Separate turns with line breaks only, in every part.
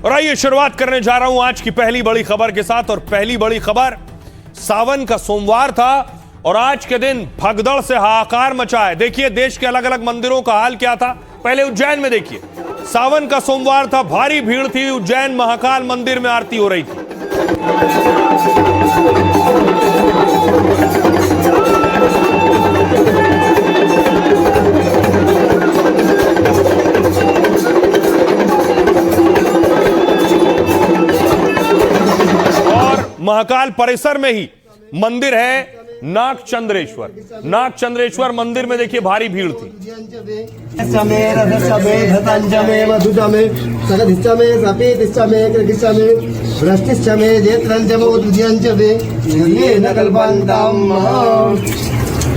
और आइए शुरुआत करने जा रहा हूं आज की पहली बड़ी खबर के साथ। और पहली बड़ी खबर, सावन का सोमवार था और आज के दिन भगदड़ से हाहाकार मचा है। देखिए देश के अलग अलग मंदिरों का हाल क्या था। पहले उज्जैन में देखिए, सावन का सोमवार था, भारी भीड़ थी। उज्जैन महाकाल मंदिर में आरती हो रही थी। महाकाल परिसर में ही मंदिर है नागचंद्रेश्वर। नागचंद्रेश्वर मंदिर में देखिए भारी भीड़ थी।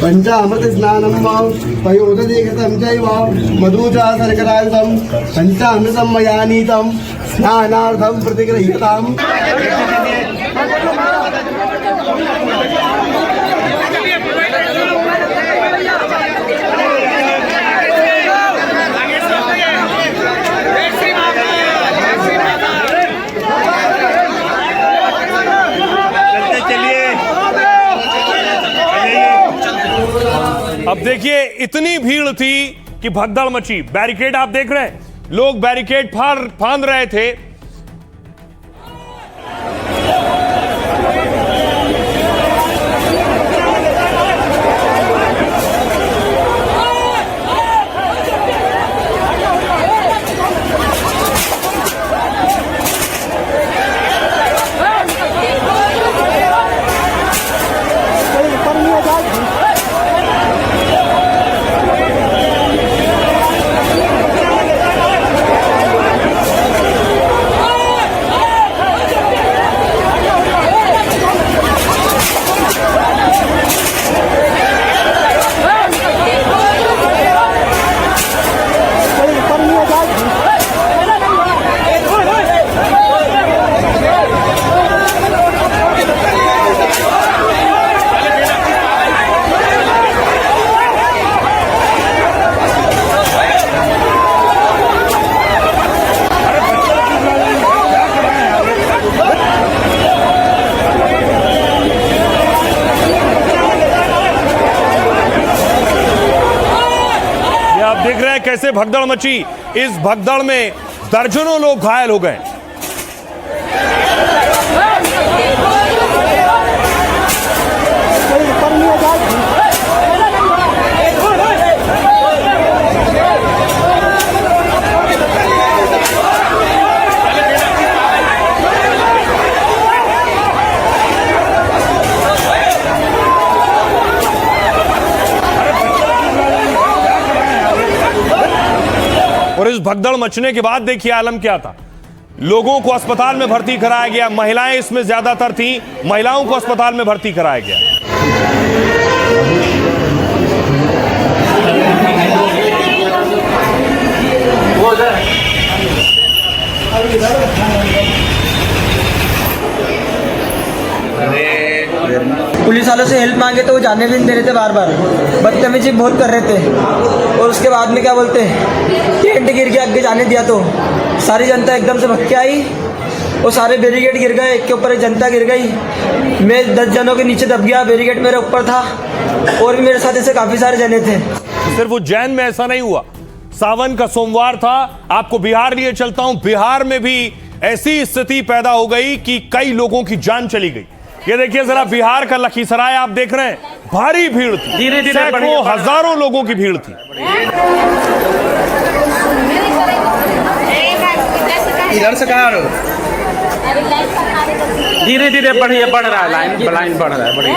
पंचामृत स्नानम पयोदीकृतं चैव मधुजा शर्करायुधं पंचामृतं मया नीतं स्नानार्थं प्रतिगृह्यताम्।
अब देखिए इतनी भीड़ थी कि भगदड़ मची। बैरिकेड आप देख रहे हैं, लोग बैरिकेड फांद रहे थे। देख रहे हैं कैसे भगदड़ मची। इस भगदड़ में दर्जनों लोग घायल हो गए। और इस भगदड़ मचने के बाद देखिए आलम क्या था। लोगों को अस्पताल में भर्ती कराया गया। महिलाएं इसमें ज्यादातर थीं। महिलाओं को अस्पताल में भर्ती कराया गया।
पुलिस वालों से हेल्प मांगे तो वो जाने भी नहीं दे रहे थे, बार बार बदतमीजी बहुत कर रहे थे। और उसके बाद में क्या बोलते हैं, टेंट गिर के आगे जाने दिया तो सारी जनता एकदम से भग के आई। वो सारे बैरिकेड गिर गए, एक के ऊपर एक जनता गिर गई। मैं 10 जनों के नीचे दब गया, बैरिकेड मेरे ऊपर था। और भी मेरे साथ ऐसे काफी सारे जने थे।
सिर्फ उज्जैन में ऐसा नहीं हुआ, सावन का सोमवार था। आपको बिहार लिए चलता हूं। बिहार में भी ऐसी स्थिति पैदा हो गई कि कई लोगों की जान चली गई। ये देखिए जरा, बिहार का लखीसराय आप देख रहे हैं, भारी भीड़ थी। धीरे-धीरे सैकड़ों हजारों लोगों की भीड़ थी।
इधर से कहाँ धीरे-धीरे बढ़ रहा है, लाइन बढ़ रहा है, बढ़िया।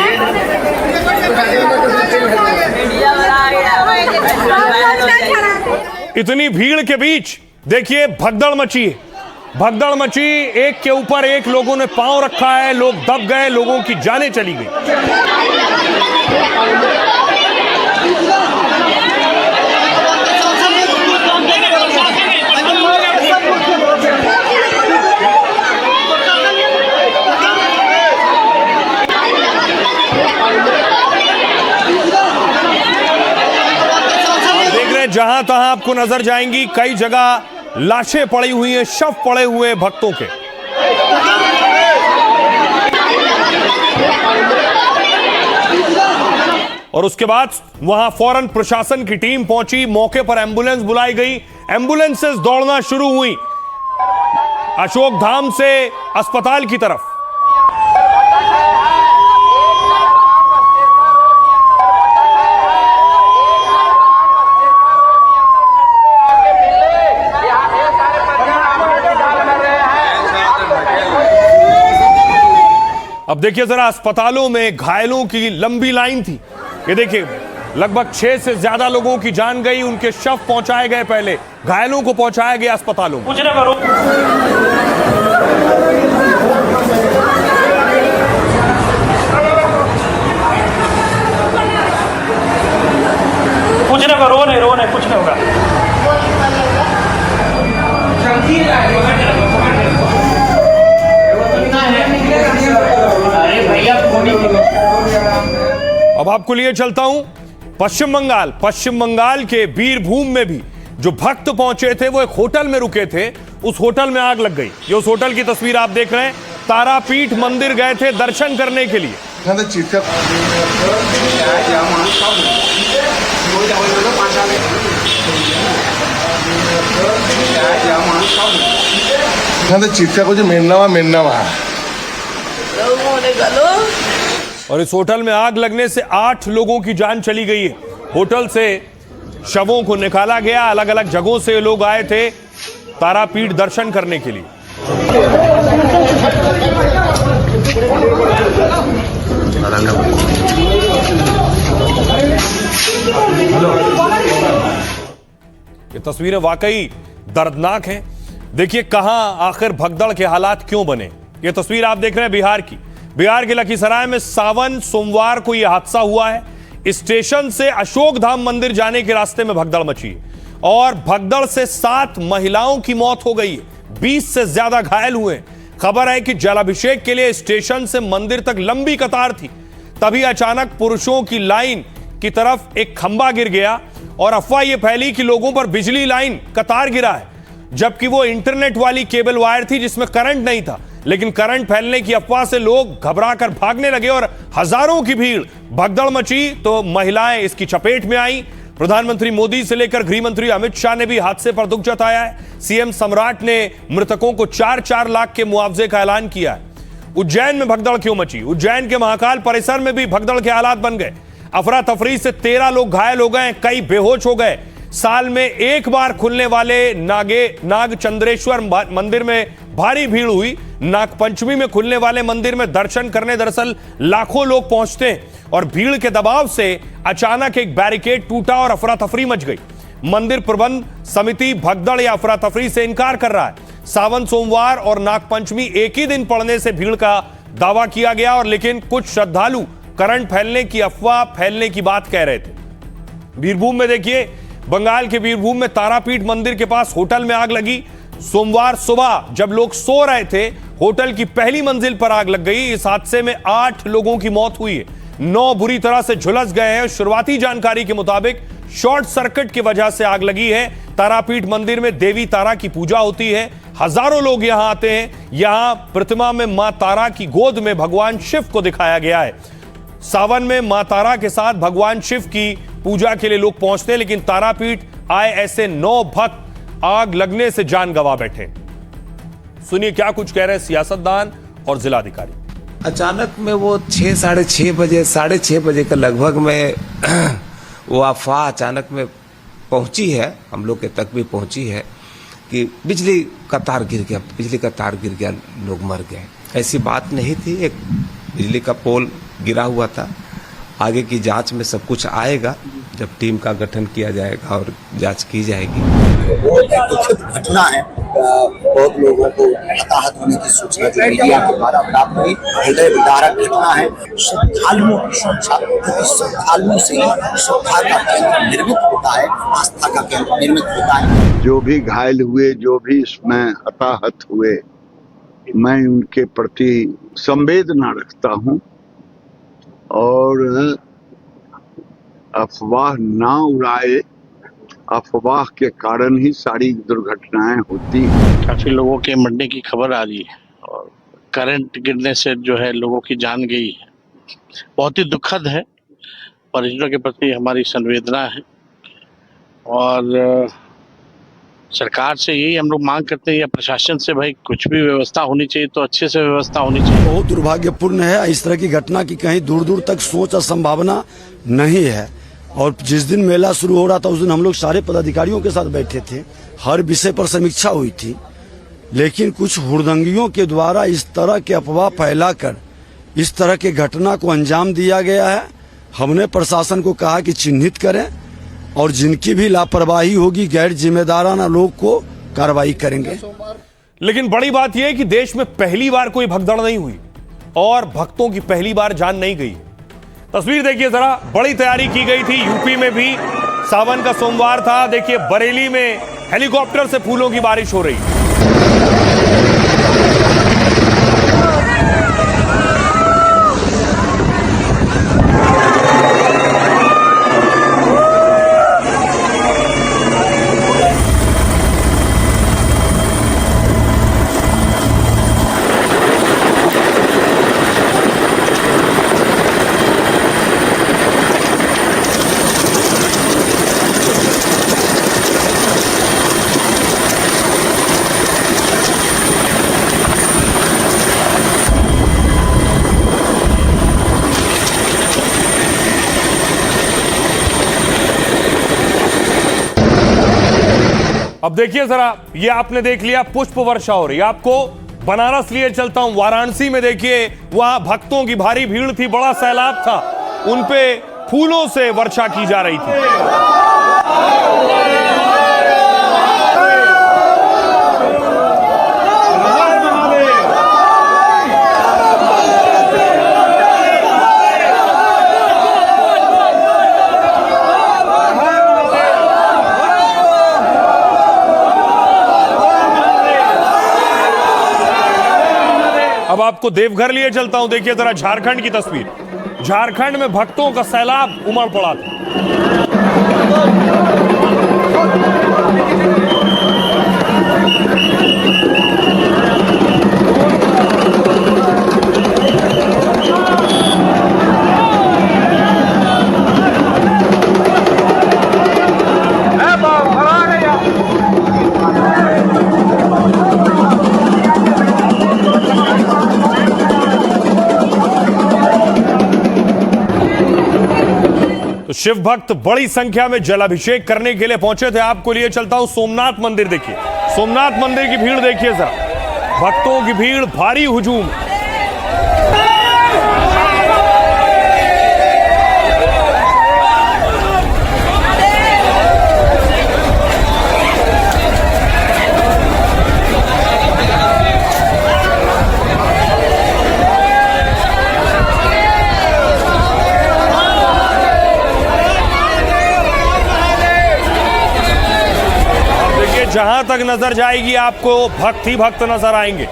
इतनी भीड़ के बीच देखिए भगदड़ मची। भगदड़ मची, एक के ऊपर एक लोगों ने पांव रखा है, लोग दब गए, लोगों की जानें चली गई। जहां तहां आपको नजर जाएंगी, कई जगह लाशें पड़ी हुई हैं, शव पड़े हुए हैं भक्तों के। और उसके बाद वहां फौरन प्रशासन की टीम पहुंची, मौके पर एम्बुलेंस बुलाई गई, एम्बुलेंसेस दौड़ना शुरू हुई अशोक धाम से अस्पताल की तरफ। अब देखिए जरा, अस्पतालों में घायलों की लंबी लाइन थी। ये देखिए, लगभग 6 से ज्यादा लोगों की जान गई, उनके शव पहुंचाए गए, पहले घायलों को पहुंचाया गया अस्पतालों में।
कुछ ना करो, कुछ ना करो, रो नहीं, कुछ नहीं होगा।
अब आपको लिए चलता हूं पश्चिम बंगाल के बीरभूम में भी जो भक्त पहुंचे थे वो एक होटल में रुके थे, उस होटल में आग लग गई। ये उस होटल की तस्वीर आप देख रहे हैं। तारापीठ मंदिर गए थे दर्शन करने के लिए। और इस होटल में आग लगने से 8 लोगों की जान चली गई है। होटल से शवों को निकाला गया, अलग अलग जगहों से लोग आए थे तारापीठ दर्शन करने के लिए। ये तस्वीरें वाकई दर्दनाक हैं। देखिए कहां आखिर भगदड़ के हालात क्यों बने। ये तस्वीर आप देख रहे हैं बिहार की। बिहार के लखीसराय में सावन सोमवार को यह हादसा हुआ है। स्टेशन से अशोक धाम मंदिर जाने के रास्ते में भगदड़ मची है और भगदड़ से 7 महिलाओं की मौत हो गई है, 20 से ज्यादा घायल हुए। खबर है कि जलाभिषेक के लिए स्टेशन से मंदिर तक लंबी कतार थी, तभी अचानक पुरुषों की लाइन की तरफ एक खंभा गिर गया और अफवाह यह फैली कि लोगों पर बिजली लाइन कतार गिरा है, जबकि वो इंटरनेट वाली केबल वायर थी जिसमें करंट नहीं था। लेकिन करंट फैलने की अफवाह से लोग घबराकर भागने लगे और हजारों की भीड़, भगदड़ मची तो महिलाएं इसकी चपेट में आई। प्रधानमंत्री मोदी से लेकर गृह मंत्री अमित शाह ने भी हादसे पर दुख जताया है। सीएम सम्राट ने मृतकों को 4-4 लाख के मुआवजे का ऐलान किया है। उज्जैन में भगदड़ क्यों मची? उज्जैन के महाकाल परिसर में भी भगदड़ के हालात बन गए। अफरा तफरी से 13 लोग घायल हो गए, कई बेहोश हो गए। साल में एक बार खुलने वाले नाग चंद्रेश्वर मंदिर में भारी भीड़ हुई। नाग पंचमी में खुलने वाले मंदिर में दर्शन करने दरअसल लाखों लोग पहुंचते हैं और भीड़ के दबाव से अचानक एक बैरिकेड टूटा और अफरा तफरी मच गई। मंदिर प्रबंध समिति भगदड़ या अफरा तफरी से इनकार कर रहा है। सावन सोमवार और नाग पंचमी एक ही दिन पड़ने से भीड़ का दावा किया गया, और लेकिन कुछ श्रद्धालु करंट फैलने की अफवाह फैलने की बात कह रहे थे। बीरभूम में देखिए, बंगाल के बीरभूम में तारापीठ मंदिर के पास होटल में आग लगी। सोमवार सुबह जब लोग सो रहे थे, होटल की पहली मंजिल पर आग लग गई। इस हादसे में 8 लोगों की मौत हुई है, 9 बुरी तरह से झुलस गए हैं। शुरुआती जानकारी के मुताबिक शॉर्ट सर्किट की वजह से आग लगी है। तारापीठ मंदिर में देवी तारा की पूजा होती है, हजारों लोग यहां आते हैं। यहां प्रतिमा में मां तारा की गोद में भगवान शिव को दिखाया गया है। सावन में मां तारा के साथ भगवान शिव की पूजा के लिए लोग पहुंचते हैं, लेकिन तारापीठ आए ऐसे 9 भक्त आग लगने से जान गंवा बैठे। सुनिए क्या कुछ कह रहे हैं सियासतदान और जिलाधिकारी।
अचानक में वो 6-6:30 बजे के लगभग में वो अफवाह अचानक में पहुंची है, हम लोग के तक भी पहुंची है कि बिजली का तार गिर गया, लोग मर गए। ऐसी बात नहीं थी, एक बिजली का पोल गिरा हुआ था। आगे की जांच में सब कुछ आएगा जब टीम का गठन किया जाएगा और जांच की जाएगी।
बहुत दुखद घटना है। बहुत लोगों को हताहत होने की सूचना जो मीडिया के द्वारा प्राप्त हुई, हृदय विदारक घटना है। श्रद्धालुओं की संख्या, श्रद्धालुओं से ही श्रद्धा का केंद्र निर्मित होता है, आस्था का केंद्र निर्मित होता है।
जो भी घायल हुए, जो भी इसमें हताहत हुए, मैं उनके प्रति संवेदना रखता हूँ और अफवाह ना उड़ाए अफवाह के कारण ही सारी दुर्घटनाएं होती हैं।
काफी लोगों के मरने की खबर आ रही है और करंट गिरने से जो है लोगों की जान गई है। बहुत ही दुखद है, परिजनों के प्रति हमारी संवेदना है और सरकार से यही हम लोग मांग करते हैं या प्रशासन से, भाई कुछ भी व्यवस्था होनी चाहिए तो अच्छे से व्यवस्था होनी चाहिए।
बहुत दुर्भाग्यपूर्ण है इस तरह की घटना की कहीं दूर दूर तक सोच और संभावना नहीं है। और जिस दिन मेला शुरू हो रहा था उस दिन हम लोग सारे पदाधिकारियों के साथ बैठे थे, हर विषय पर समीक्षा हुई थी, लेकिन कुछ हुड़दंगियों के द्वारा इस तरह के अफवाह फैलाकर इस तरह के घटना को अंजाम दिया गया है। हमने प्रशासन को कहा कि चिन्हित करें और जिनकी भी लापरवाही होगी, गैर जिम्मेदाराना लोग को कार्रवाई करेंगे।
लेकिन बड़ी बात यह है कि देश में पहली बार कोई भगदड़ नहीं हुई और भक्तों की पहली बार जान नहीं गई। तस्वीर देखिए जरा, बड़ी तैयारी की गई थी। यूपी में भी सावन का सोमवार था। देखिए बरेली में हेलीकॉप्टर से फूलों की बारिश हो रही। अब देखिए जरा, ये आपने देख लिया पुष्प वर्षा हो रही। आपको बनारस लिए चलता हूं। वाराणसी में देखिए, वहां भक्तों की भारी भीड़ थी, बड़ा सैलाब था, उन पे फूलों से वर्षा की जा रही थी। अब आपको देवघर लिए चलता हूं। देखिए जरा झारखंड की तस्वीर। झारखंड में भक्तों का सैलाब उमड़ पड़ा था। तो शिव भक्त बड़ी संख्या में जलाभिषेक करने के लिए पहुंचे थे। आपको लिए चलता हूं सोमनाथ मंदिर। देखिए सोमनाथ मंदिर की भीड़ देखिए जरा, भक्तों की भीड़, भारी हुजूम। जहां तक नजर जाएगी आपको भक्त ही भक्त नजर आएंगे।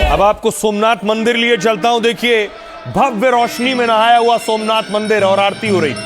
अब आपको सोमनाथ मंदिर लिए चलता हूं। देखिए भव्य रोशनी में नहाया हुआ सोमनाथ मंदिर और आरती हो रही थी।